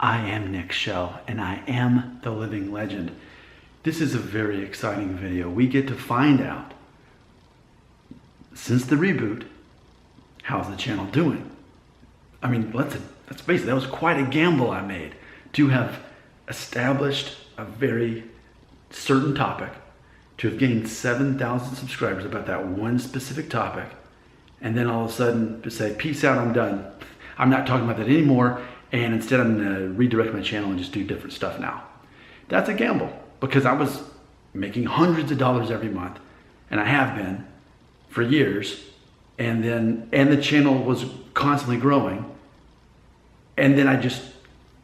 I am Nick Shell, and I am the living legend. This is a very exciting video. We get to find out, since the reboot, how's the channel doing? I mean, let's face it, that was quite a gamble I made to have established a very certain topic, to have gained 7,000 subscribers about that one specific topic, and then all of a sudden to say, peace out, I'm done. I'm not talking about that anymore, and instead I'm gonna redirect my channel and just do different stuff now. That's a gamble, because I was making hundreds of dollars every month, and I have been for years, and the channel was constantly growing, and then I just,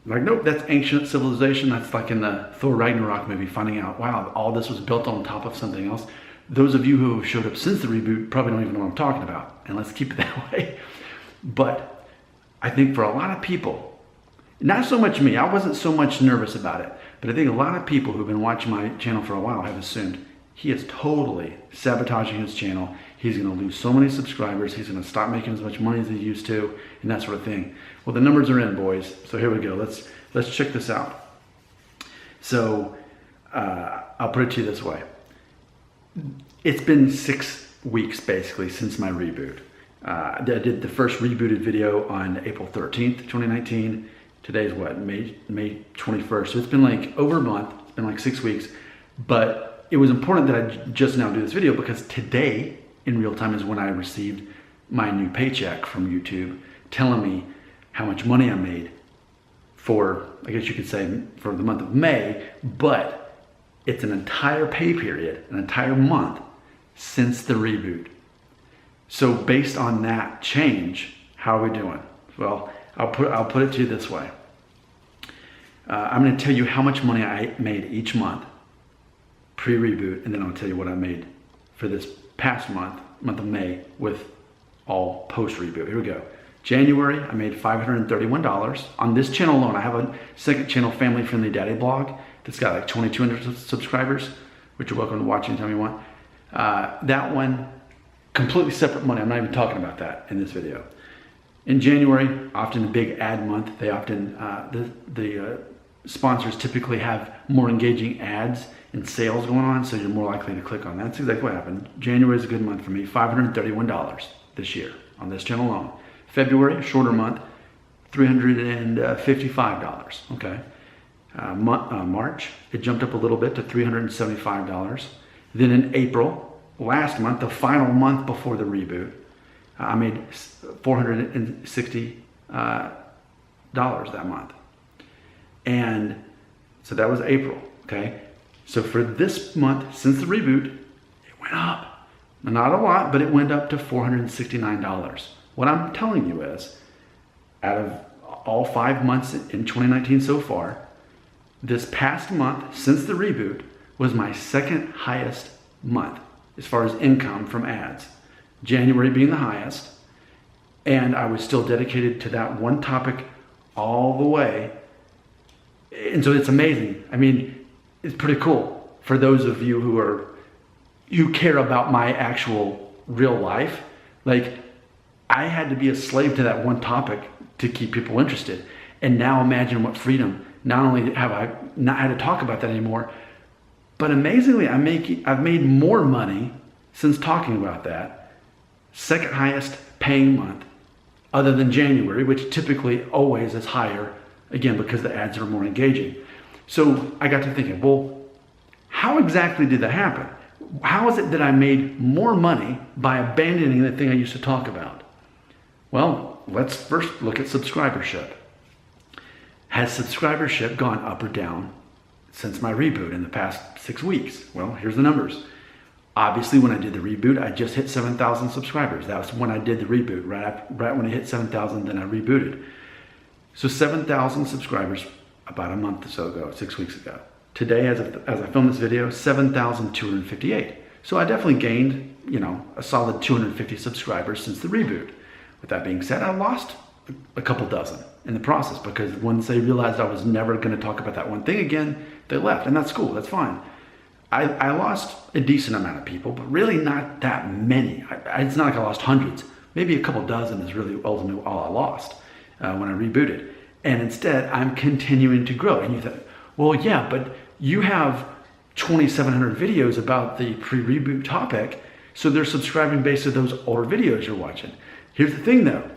like, nope, that's ancient civilization. That's like in the Thor Ragnarok movie, finding out, wow, all this was built on top of something else. Those of you who have showed up since the reboot probably don't even know what I'm talking about, and let's keep it that way. But I think for a lot of people, not so much me, I wasn't so much nervous about it, but I think a lot of people who've been watching my channel for a while have assumed he is totally sabotaging his channel. He's gonna lose so many subscribers, he's gonna stop making as much money as he used to, and that sort of thing. Well, the numbers are in, boys, so here we go. Let's check this out. So I'll put it to you this way. It's been 6 weeks basically since my reboot. I did the first rebooted video on April 13th, 2019. Today's what, May 21st. So it's been like over a month, it's been like 6 weeks, but it was important that I just now do this video because today in real time is when I received my new paycheck from YouTube telling me how much money I made for, I guess you could say, for the month of May, but it's an entire pay period, an entire month since the reboot. So based on that change, how are we doing? Well, I'll put it to you this way. I'm gonna tell you how much money I made each month pre-reboot, and then I'll tell you what I made for this past month of May, with all post-reboot. Here we go. January, I made $531 on this channel alone. I have a second channel, Family Friendly Daddy Blog, that's got like 2,200 subscribers, which you're welcome to watch anytime you want. That one, completely separate money. I'm not even talking about that in this video. In January, often a big ad month, they often, the sponsors typically have more engaging ads and sales going on, so you're more likely to click on that. That's exactly what happened. January is a good month for me, $531 this year on this channel alone. February, a shorter month, $355, okay. March, it jumped up a little bit to $375. Then in April, last month, the final month before the reboot, I made $460 that month. And so that was April, okay? So for this month, since the reboot, it went up. Not a lot, but it went up to $469. What I'm telling you is, out of all 5 months in 2019 so far, this past month, since the reboot, was my second highest month as far as income from ads. January being the highest, and I was still dedicated to that one topic all the way. And so it's amazing. I mean, it's pretty cool for those of you who care about my actual real life. Like, I had to be a slave to that one topic to keep people interested. And now imagine what freedom. Not only have I not had to talk about that anymore, but amazingly, I've made more money since talking about that. Second highest paying month, other than January, which typically always is higher, again, because the ads are more engaging. So I got to thinking, well, how exactly did that happen? How is it that I made more money by abandoning the thing I used to talk about? Well, let's first look at subscribership. Has subscribership gone up or down since my reboot in the past 6 weeks? Well, here's the numbers. Obviously, when I did the reboot, I just hit 7,000 subscribers. That was when I did the reboot. Right when I hit 7,000, then I rebooted. So 7,000 subscribers about a month or so ago, 6 weeks ago. Today, as I film this video, 7,258. So I definitely gained, a solid 250 subscribers since the reboot. With that being said, I lost a couple dozen in the process, because once they realized I was never going to talk about that one thing again, they left, and that's cool, that's fine. I lost a decent amount of people, but really not that many. It's not like I lost hundreds. Maybe a couple dozen is really ultimately all I lost when I rebooted. And instead, I'm continuing to grow. And you think, well, yeah, but you have 2,700 videos about the pre-reboot topic, so they're subscribing based on those older videos you're watching. Here's the thing though,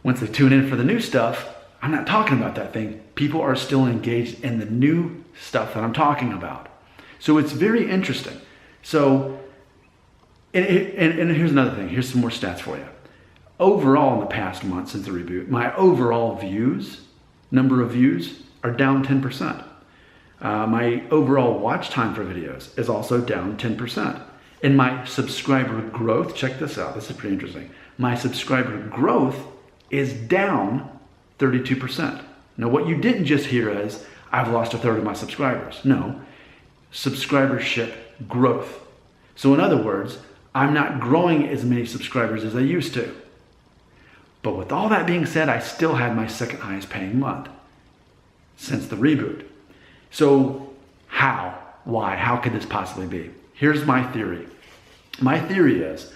once they tune in for the new stuff, I'm not talking about that thing. People are still engaged in the new stuff that I'm talking about. So it's very interesting. So, and here's another thing. Here's some more stats for you. Overall, in the past month since the reboot, my overall views, number of views, are down 10%. My overall watch time for videos is also down 10%. And my subscriber growth, check this out, this is pretty interesting. My subscriber growth is down 32%. Now what you didn't just hear is, I've lost a third of my subscribers. No, subscribership growth. So in other words, I'm not growing as many subscribers as I used to. But with all that being said, I still had my second highest paying month since the reboot. So how? Why? How could this possibly be? Here's my theory. My theory is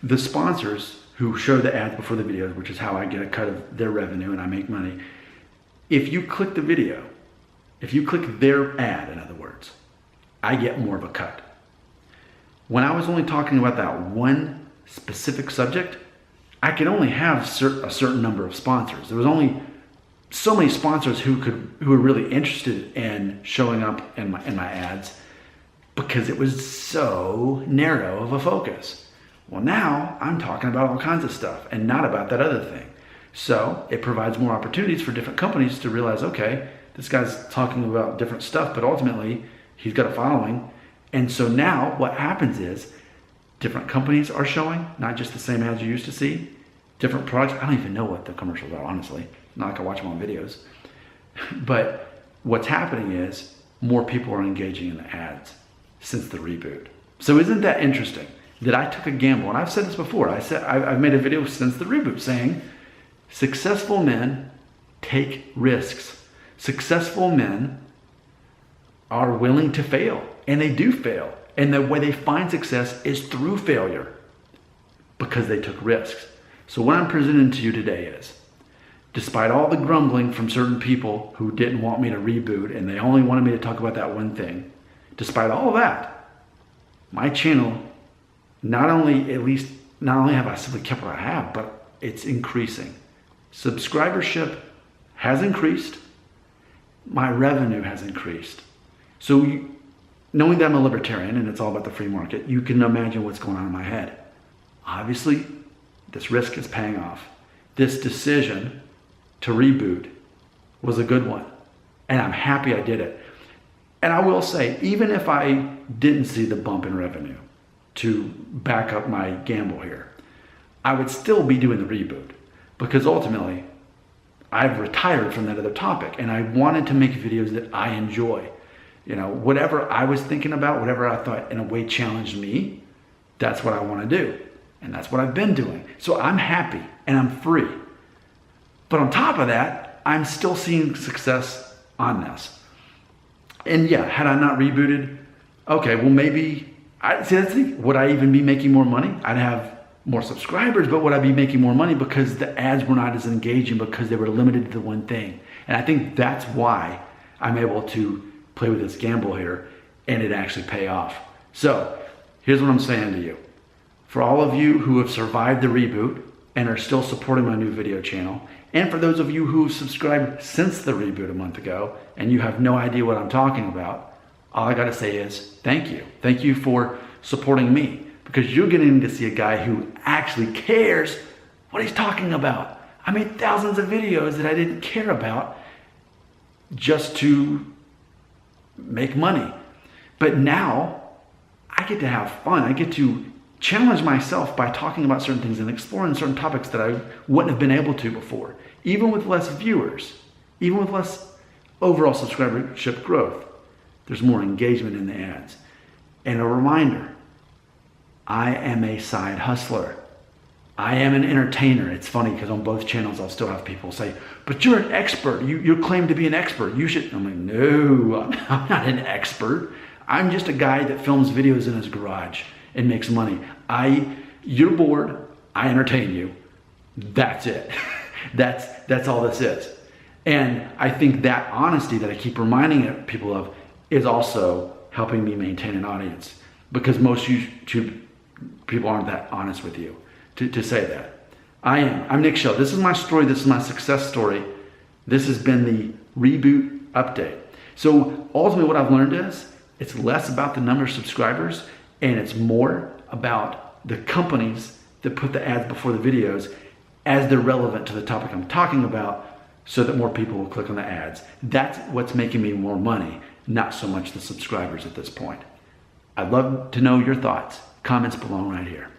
the sponsors who show the ads before the videos, which is how I get a cut of their revenue and I make money. If you click the video, if you click their ad, in other words, I get more of a cut. When I was only talking about that one specific subject, I could only have a certain number of sponsors. There was only so many sponsors who were really interested in showing up in my ads because it was so narrow of a focus. Well, now I'm talking about all kinds of stuff and not about that other thing. So it provides more opportunities for different companies to realize, okay, this guy's talking about different stuff, but ultimately he's got a following. And so now what happens is different companies are showing, not just the same ads you used to see, different products. I don't even know what the commercials are, honestly. Not like I watch them on videos. But what's happening is more people are engaging in the ads since the reboot. So isn't that interesting that I took a gamble? And I've said this before. I've made a video since the reboot saying successful men take risks. Successful men are willing to fail, and they do fail. And the way they find success is through failure because they took risks. So what I'm presenting to you today is, despite all the grumbling from certain people who didn't want me to reboot and they only wanted me to talk about that one thing, despite all of that, my channel, not only have I simply kept what I have, but it's increasing. Subscribership has increased. My revenue has increased. So knowing that I'm a libertarian and it's all about the free market, you can imagine what's going on in my head. Obviously, this risk is paying off. This decision to reboot was a good one. And I'm happy I did it. And I will say, even if I didn't see the bump in revenue to back up my gamble here, I would still be doing the reboot because ultimately I've retired from that other topic and I wanted to make videos that I enjoy. You know, whatever I was thinking about, whatever I thought in a way challenged me, that's what I want to do. And that's what I've been doing. So I'm happy and I'm free. But on top of that, I'm still seeing success on this. And yeah, had I not rebooted, okay, well maybe, would I even be making more money? I'd have more subscribers, but would I be making more money because the ads were not as engaging because they were limited to the one thing? And I think that's why I'm able to play with this gamble here and it actually pay off. So here's what I'm saying to you. For all of you who have survived the reboot and are still supporting my new video channel, and for those of you who have subscribed since the reboot a month ago and you have no idea what I'm talking about, all I gotta say is thank you. Thank you for supporting me because you're getting to see a guy who actually cares what he's talking about. I made thousands of videos that I didn't care about just to make money. But now I get to have fun. I get to challenge myself by talking about certain things and exploring certain topics that I wouldn't have been able to before. Even with less viewers, even with less overall subscribership growth, there's more engagement in the ads. And a reminder, I am a side hustler. I am an entertainer. It's funny because on both channels I'll still have people say, but you're an expert. You claim to be an expert. You should. I'm like, no, I'm not an expert. I'm just a guy that films videos in his garage and makes money. You're bored, I entertain you. That's it. That's all this is. And I think that honesty that I keep reminding people of is also helping me maintain an audience, because most YouTube people aren't that honest with you to say that. I am. I'm Nick Shell. This is my story. This is my success story. This has been the Reboot update. So ultimately what I've learned is it's less about the number of subscribers and it's more about the companies that put the ads before the videos as they're relevant to the topic I'm talking about, so that more people will click on the ads. That's what's making me more money, not so much the subscribers at this point. I'd love to know your thoughts. Comments below right here.